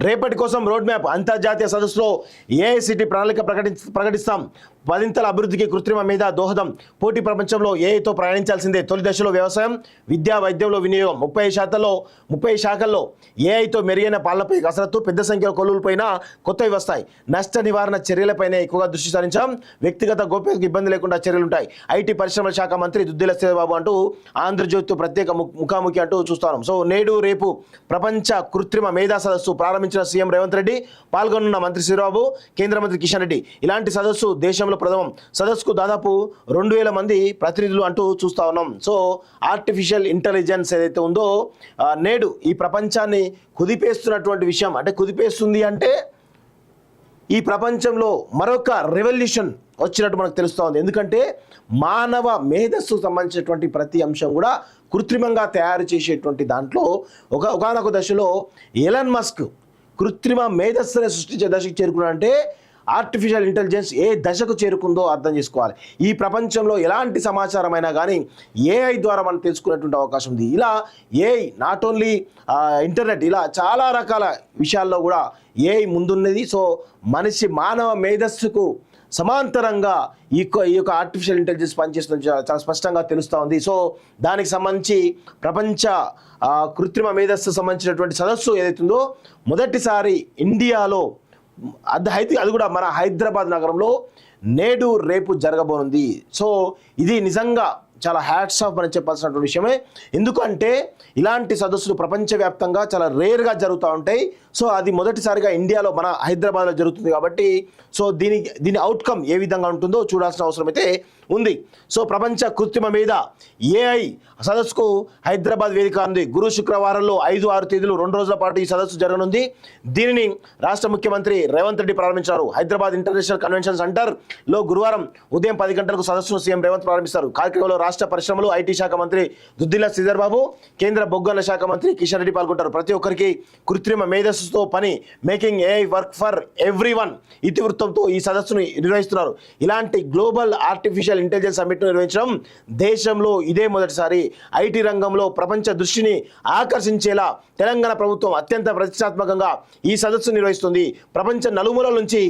రేపటి కోసం road map అంతర్జాతీయ సదస్సులో ఏఐసిటి ప్రణాళిక ప్రకటిస్తాం. పదింతల అభివృద్ధికి కృత్రిమ మీద దోహదం. పోటీ ప్రపంచంలో ఏఐతో ప్రయాణించాల్సిందే. తొలి దశలో వ్యవసాయం, విద్యా, వైద్యంలో వినియోగం. 30 శాఖల్లో ఏఐతో మెరుగైన పాలనపై కసరత్తు. పెద్ద సంఖ్యలో కొలువులపైన కొత్తవి వస్తాయి. నష్ట నివారణ చర్యలపైనే ఎక్కువగా దృష్టి సారించాం. వ్యక్తిగత గోప్యతకు ఇబ్బంది లేకుండా చర్యలుంటాయి. ఐటీ పరిశ్రమల శాఖ మంత్రి దుద్దిల శ్రీధర్బాబు అంటూ ఆంధ్రజ్యోతితో ప్రత్యేక ముఖాముఖి అంటూ చూస్తాం. సో నేడు రేపు ప్రపంచ కృత్రిమ మేధా సదస్సు ప్రారంభించిన సీఎం రేవంత్ రెడ్డి, పాల్గొన్న మంత్రి శ్రీరాబాబు, కేంద్ర మంత్రి కిషన్ రెడ్డి. ఇలాంటి సదస్సు దేశంలో ప్రథమం. సదస్సుకు దాదాపు 2000 మంది ప్రతినిధులు అంటూ చూస్తా ఉన్నాం. సో ఆర్టిఫిషియల్ ఇంటెలిజెన్స్ ఏదైతే ఉందో నేడు ఈ ప్రపంచాన్ని కుదిపేస్తున్నటువంటి విషయం. అంటే కుదిపేస్తుంది అంటే ఈ ప్రపంచంలో మరొక రెవల్యూషన్ వచ్చినట్టు మనకు తెలుస్తూ ఉంది. ఎందుకంటే మానవ మేధస్సుకు సంబంధించినటువంటి ప్రతి అంశం కూడా కృత్రిమంగా తయారు చేసేటువంటి దాంట్లో ఒకానొక దశలో ఎలన్ మస్క్ కృత్రిమ మేధస్సుని సృష్టించే దశకు చేరుకున్నాడంటే ఆర్టిఫిషియల్ ఇంటెలిజెన్స్ ఏ దశకు చేరుకుందో అర్థం చేసుకోవాలి. ఈ ప్రపంచంలో ఎలాంటి సమాచారం అయినా కానీ ఏఐ ద్వారా మనం తెలుసుకునేటువంటి అవకాశం ఉంది. ఇలా ఏఐ నాట్ ఓన్లీ ఇంటర్నెట్, ఇలా చాలా రకాల విషయాల్లో కూడా ఏఐ ముందున్నది. సో మానవ మేధస్సుకు సమాంతరంగా ఈ యొక్క ఆర్టిఫిషియల్ ఇంటెలిజెన్స్ పనిచేస్తుంది చాలా స్పష్టంగా తెలుస్తూ ఉంది. సో దానికి సంబంధించి ప్రపంచ కృత్రిమ మేధస్సు సంబంధించినటువంటి సదస్సు ఏదైతుందో మొదటిసారి ఇండియాలో అది కూడా మన హైదరాబాద్ నగరంలో నేడు రేపు జరగబోనుంది. సో ఇది నిజంగా చాలా హ్యాట్స్ ఆఫ్ అని చెప్పాల్సినటువంటి విషయమే. ఎందుకంటే ఇలాంటి సదస్సులు ప్రపంచవ్యాప్తంగా చాలా రేర్గా జరుగుతూ ఉంటాయి. సో అది మొదటిసారిగా ఇండియాలో మన హైదరాబాద్లో జరుగుతుంది కాబట్టి సో దీని అవుట్కమ్ ఏ విధంగా ఉంటుందో చూడాల్సిన అవసరం అయితే ఉంది. సో ప్రపంచ కృత్రిమ మీద ఏఐ సదస్సుకు హైదరాబాద్ వేదిక ఉంది. గురు శుక్రవారంలో 5-6 తేదీలు 2 రోజుల పాటు ఈ సదస్సు జరగనుంది. దీనిని రాష్ట్ర ముఖ్యమంత్రి రేవంత్ రెడ్డి ప్రారంభించారు. హైదరాబాద్ ఇంటర్నేషనల్ కన్వెన్షన్ సెంటర్లో గురువారం ఉదయం 10 గంటలకు సదస్సును సీఎం రేవంత్ ప్రారంభిస్తారు. కార్యక్రమంలో రాష్ట్ర పరిశ్రమలు, ఐటీ శాఖ మంత్రి దుద్దిల శ్రీధర్బాబు, కేంద్ర బొగ్గల శాఖ మంత్రి కిషన్ రెడ్డి పాల్గొంటారు. ప్రతి ఒక్కరికి కృత్రిమ మేధస్సుతో పని, making AI work for everyone ఇతివృత్తంతో ఈ సదస్సును నిర్వహిస్తున్నారు. ఇలాంటి గ్లోబల్ ఆర్టిఫిషియల్ ఇంటెలిజెన్స్ సమ్మిట్ను నిర్వహించడం దేశంలో ఇదే మొదటిసారి. ఐటీ రంగంలో ప్రపంచ దృష్టిని ఆకర్షించేలా తెలంగాణ ప్రభుత్వం అత్యంత ప్రతిష్టాత్మకంగా ఈ సదస్సు నిర్వహిస్తుంది. ప్రపంచ నలుమూలల నుంచి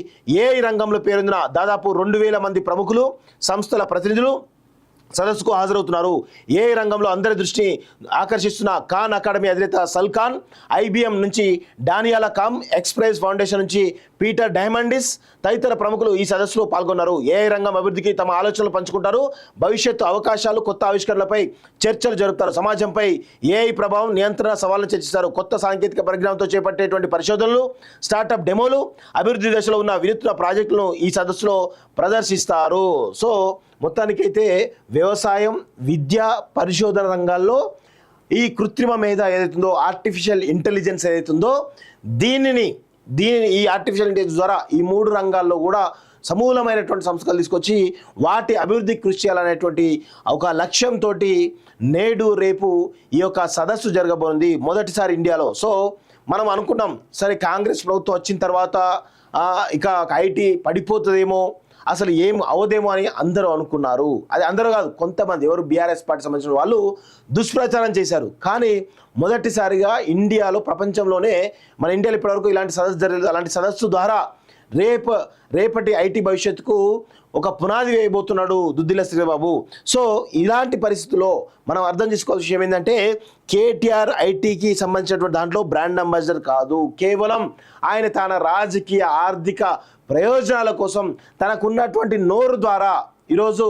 ఏఐ రంగంలో పేరొందిన దాదాపు 2000 మంది ప్రముఖులు, సంస్థల ప్రతినిధులు సదస్సుకు హాజరవుతున్నారు. ఏ రంగంలో అందరి దృష్టిని ఆకర్షిస్తున్న ఖాన్ అకాడమీ అధినేత సల్ఖాన్, ఐబిఎం నుంచి డానియాలా కామ్, ఎక్స్ప్రెస్ ఫౌండేషన్ నుంచి పీటర్ డైమండిస్ తదితర ప్రముఖులు ఈ సదస్సులో పాల్గొన్నారు. ఏ రంగం అభివృద్ధికి తమ ఆలోచనలు పంచుకుంటారు. భవిష్యత్తు అవకాశాలు, కొత్త ఆవిష్కరణలపై చర్చలు జరుపుతారు. సమాజంపై ఏఐ ప్రభావం, నియంత్రణ సవాళ్ళను చర్చిస్తారు. కొత్త సాంకేతిక పరిజ్ఞానంతో చేపట్టేటువంటి పరిశోధనలు, స్టార్టప్ డెమోలు, అభివృద్ధి దశలో ఉన్న వినూత్న ప్రాజెక్టులను ఈ సదస్సులో ప్రదర్శిస్తారు. సో మొత్తానికైతే వ్యవసాయం, విద్య, పరిశోధన రంగాల్లో ఈ కృత్రిమ మేధ ఏదైతుందో, ఆర్టిఫిషియల్ ఇంటెలిజెన్స్ ఏదైతుందో దీనిని ఈ ఆర్టిఫిషియల్ ఇంటెలిజెన్స్ ద్వారా ఈ 3 రంగాల్లో కూడా సమూలమైనటువంటి సంస్కరణలు తీసుకొచ్చి వాటి అభివృద్ధికి కృషి చేయాలనేటువంటి ఒక లక్ష్యంతో నేడు రేపు ఈ యొక్క సదస్సు జరగబోతుంది మొదటిసారి ఇండియాలో. సో మనం అనుకున్నాం సరే కాంగ్రెస్ ప్రభుత్వం వచ్చిన తర్వాత ఇక ఐటీ పడిపోతుందేమో, అసలు ఏం అవదేమో అని అందరూ అనుకున్నారు. అది అందరూ కాదు, కొంతమంది ఎవరు బీఆర్ఎస్ పార్టీ సంబంధించిన వాళ్ళు దుష్ప్రచారం చేశారు. కానీ మొదటిసారిగా ఇండియాలో, ప్రపంచంలోనే మన ఇండియాలో ఇప్పటివరకు ఇలాంటి సదస్సు జరగలేదు. అలాంటి సదస్సు ద్వారా రేపటి ఐటీ భవిష్యత్తుకు ఒక పునాది వేయబోతున్నాడు దుద్దిల శ్రీబాబు. సో ఇలాంటి పరిస్థితుల్లో మనం అర్థం చేసుకోవాల్సిన విషయం ఏంటంటే కేటీఆర్ ఐటీకి సంబంధించినటువంటి దాంట్లో బ్రాండ్ అంబాసిడర్ కాదు. కేవలం ఆయన తన రాజకీయ, ఆర్థిక ప్రయోజనాల కోసం తనకున్నటువంటి నోరు ద్వారా ఈరోజు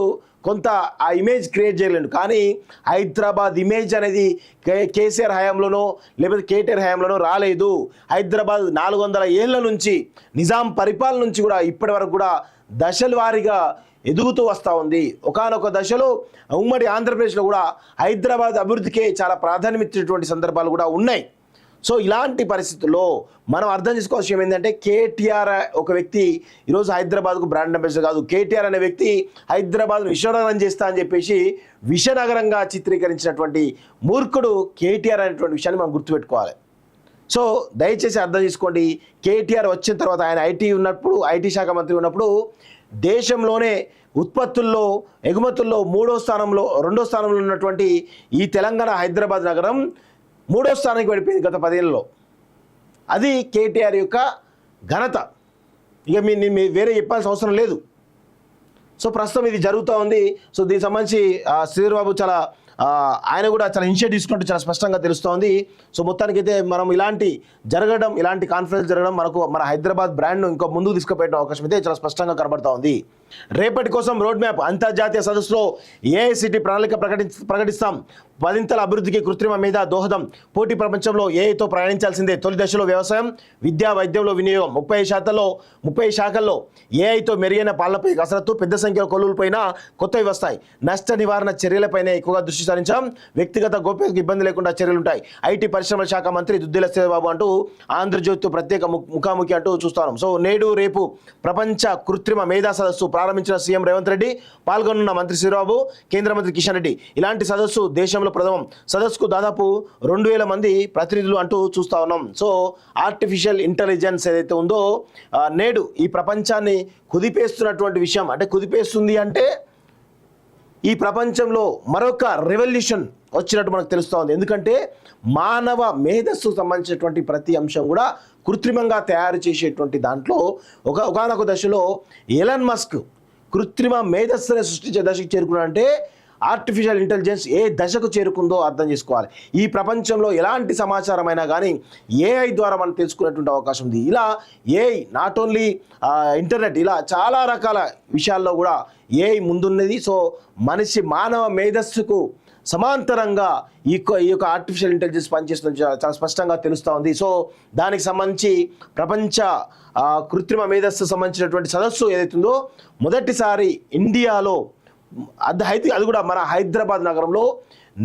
కొంత ఆ ఇమేజ్ క్రియేట్ చేయలేడు. కానీ హైదరాబాద్ ఇమేజ్ అనేది కేసీఆర్ హయాంలోనో లేకపోతే కేటీఆర్ హయాంలోనో రాలేదు. హైదరాబాద్ 400 ఏళ్ల నుంచి నిజాం పరిపాలన నుంచి కూడా ఇప్పటి వరకు కూడా దశల వారీగా ఎదుగుతూ వస్తూ ఉంది. ఒకానొక దశలో ఉమ్మడి ఆంధ్రప్రదేశ్లో కూడా హైదరాబాద్ అభివృద్ధికే చాలా ప్రాధాన్యం ఇచ్చినటువంటి సందర్భాలు కూడా ఉన్నాయి. సో ఇలాంటి పరిస్థితుల్లో మనం అర్థం చేసుకోవాల్సిన విషయం ఏంటంటే కేటీఆర్ ఒక వ్యక్తి ఈరోజు హైదరాబాద్కు బ్రాండ్ అంబాసిడర్ కాదు. కేటీఆర్ అనే వ్యక్తి హైదరాబాద్ విశ్వనగరం చేస్తా అని చెప్పేసి విషనగరంగా చిత్రీకరించినటువంటి మూర్ఖుడు కేటీఆర్ అనేటువంటి విషయాన్ని మనం గుర్తుపెట్టుకోవాలి. సో దయచేసి అర్థం చేసుకోండి, కేటీఆర్ వచ్చిన తర్వాత ఆయన ఐటీ శాఖ మంత్రి ఉన్నప్పుడు దేశంలోనే ఉత్పత్తుల్లో, ఎగుమతుల్లో 2వ స్థానంలో ఉన్నటువంటి ఈ తెలంగాణ హైదరాబాద్ నగరం 3వ స్థానానికి పడిపోయింది గత 10 ఏళ్లలో. అది కేటీఆర్ యొక్క ఘనత. ఇక మీ వేరే చెప్పాల్సిన అవసరం లేదు. సో ప్రస్తుతం ఇది జరుగుతూ ఉంది. సో దీనికి సంబంధించి శ్రీధర్ బాబు ఆయన కూడా చాలా ఇనిషియేటివ్ తీసుకుంటూ చాలా స్పష్టంగా తెలుస్తోంది. సో మొత్తానికైతే మనం ఇలాంటి కాన్ఫరెన్స్ జరగడం మన హైదరాబాద్ బ్రాండ్ను ఇంకో ముందుకు తీసుకుపోయే అవకాశం అయితే చాలా స్పష్టంగా కనబడతా ఉంది. రేపటి కోసం రోడ్ మ్యాప్ అంతర్జాతీయ సదస్సులో ఏఐసిటీ ప్రణాళిక ప్రకటిస్తాం. 10ంతల అభివృద్ధికి కృత్రిమ మీద దోహదం. పోటీ ప్రపంచంలో ఏఐతో ప్రయాణించాల్సిందే. తొలి దశలో వ్యవసాయం, విద్యా, వైద్యంలో వినియోగం. 30 శాఖల్లో ఏఐతో మెరుగైన పాలనపై కసరత్తు. పెద్ద సంఖ్యలో కొలువులపైన కొత్తవి వస్తాయి. నష్ట నివారణ చర్యలపైనే ఎక్కువగా దృష్టి సారించాం. వ్యక్తిగత గోప్యతకు ఇబ్బంది లేకుండా చర్యలుంటాయి. ఐటీ పరిశ్రమల శాఖ మంత్రి దుద్దిల శ్రీధర్ అంటూ ఆంధ్రజ్యోతితో ప్రత్యేక ముఖాముఖి అంటూ చూస్తాం. సో నేడు రేపు ప్రపంచ కృత్రిమ మేధా సదస్సు ప్రారంభించిన సీఎం రేవంత్ రెడ్డి, పాల్గొన్న మంత్రి శ్రీరాబు, కేంద్ర మంత్రి కిషన్ రెడ్డి. ఇలాంటి సదస్సు దేశంలో ప్రథమం. సదస్సుకు దాదాపు 2000 మంది ప్రతినిధులు అంటూ చూస్తా ఉన్నాం. సో ఆర్టిఫిషియల్ ఇంటెలిజెన్స్ ఏదైతే ఉందో నేడు ఈ ప్రపంచాన్ని కుదిపేస్తున్నటువంటి విషయం. అంటే కుదిపేస్తుంది అంటే ఈ ప్రపంచంలో మరొక రెవల్యూషన్ వచ్చినట్టు మనకు తెలుస్తూ ఉంది. ఎందుకంటే మానవ మేధస్సుకు సంబంధించినటువంటి ప్రతి అంశం కూడా కృత్రిమంగా తయారు చేసేటువంటి దాంట్లో ఒకనొక దశలో ఎలన్ మస్క్ కృత్రిమ మేధస్సుని సృష్టించే దశకు చేరుకున్నాడంటే ఆర్టిఫిషియల్ ఇంటెలిజెన్స్ ఏ దశకు చేరుకుందో అర్థం చేసుకోవాలి. ఈ ప్రపంచంలో ఎలాంటి సమాచారం అయినా కానీ ఏఐ ద్వారా మనం తెలుసుకునేటువంటి అవకాశం ఉంది. ఇలా ఏఐ నాట్ ఓన్లీ ఇంటర్నెట్, ఇలా చాలా రకాల విషయాల్లో కూడా ఏఐ ముందున్నది. సో మానవ మేధస్సుకు సమాంతరంగా ఈ యొక్క ఆర్టిఫిషియల్ ఇంటెలిజెన్స్ పనిచేస్తుంది చాలా స్పష్టంగా తెలుస్తూ ఉంది. సో దానికి సంబంధించి ప్రపంచ కృత్రిమ మేధస్సు సంబంధించినటువంటి సదస్సు ఏదైతుందో మొదటిసారి ఇండియాలో అది కూడా మన హైదరాబాద్ నగరంలో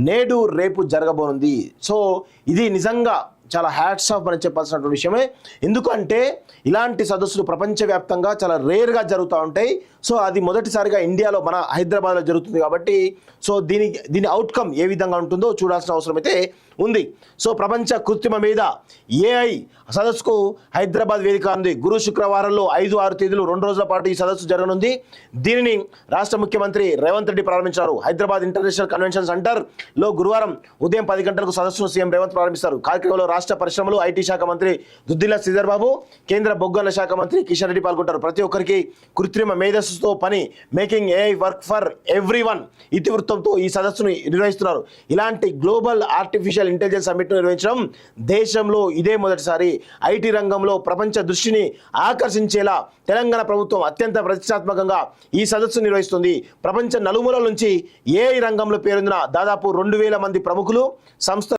నేడు రేపు జరగబోనుంది. సో ఇది నిజంగా చాలా హ్యాట్స్ ఆఫ్ అని చెప్పాల్సినటువంటి విషయమే. ఎందుకంటే ఇలాంటి సదస్సులు ప్రపంచవ్యాప్తంగా చాలా రేర్గా జరుగుతూ ఉంటాయి. సో అది మొదటిసారిగా ఇండియాలో మన హైదరాబాద్లో జరుగుతుంది కాబట్టి సో దీని అవుట్కమ్ ఏ విధంగా ఉంటుందో చూడాల్సిన అవసరం అయితే ఉంది. సో ప్రపంచ కృత్రిమ మీద ఏఐ సదస్సుకు హైదరాబాద్ వేదిక ఉంది. గురు శుక్రవారంలో 5-6 తేదీలు 2 రోజుల పాటు ఈ సదస్సు జరగనుంది. దీనిని రాష్ట్ర ముఖ్యమంత్రి రేవంత్ రెడ్డి ప్రారంభించారు. హైదరాబాద్ ఇంటర్నేషనల్ కన్వెన్షన్ సెంటర్లో గురువారం ఉదయం 10 గంటలకు సదస్సును సీఎం రేవంత్ ప్రారంభిస్తారు. కార్యక్రమంలో రాష్ట్ర పరిశ్రమలు, ఐటీ శాఖ మంత్రి దుద్దిల శ్రీధర్ బాబు, కేంద్ర బొగ్గల శాఖ మంత్రి కిషన్ రెడ్డి పాల్గొంటారు. ప్రతి ఒక్కరికి కృత్రిమ మేధస్సుతో పని, making AI work for everyone ఇతివృత్తంతో ఈ సదస్సును నిర్వహిస్తున్నారు. ఇలాంటి గ్లోబల్ ఆర్టిఫిషియల్ ఇంటెలిజెన్స్ సమ్మిట్ను నిర్వహించడం దేశంలో ఇదే మొదటిసారి. ఐటీ రంగంలో ప్రపంచ దృష్టిని ఆకర్షించేలా తెలంగాణ ప్రభుత్వం అత్యంత ప్రతిష్టాత్మకంగా ఈ సదస్సు నిర్వహిస్తుంది. ప్రపంచ నలుమూలల నుంచి ఏఐ రంగంలో పేరొందిన దాదాపు 2000 మంది ప్రముఖులు, సంస్థలు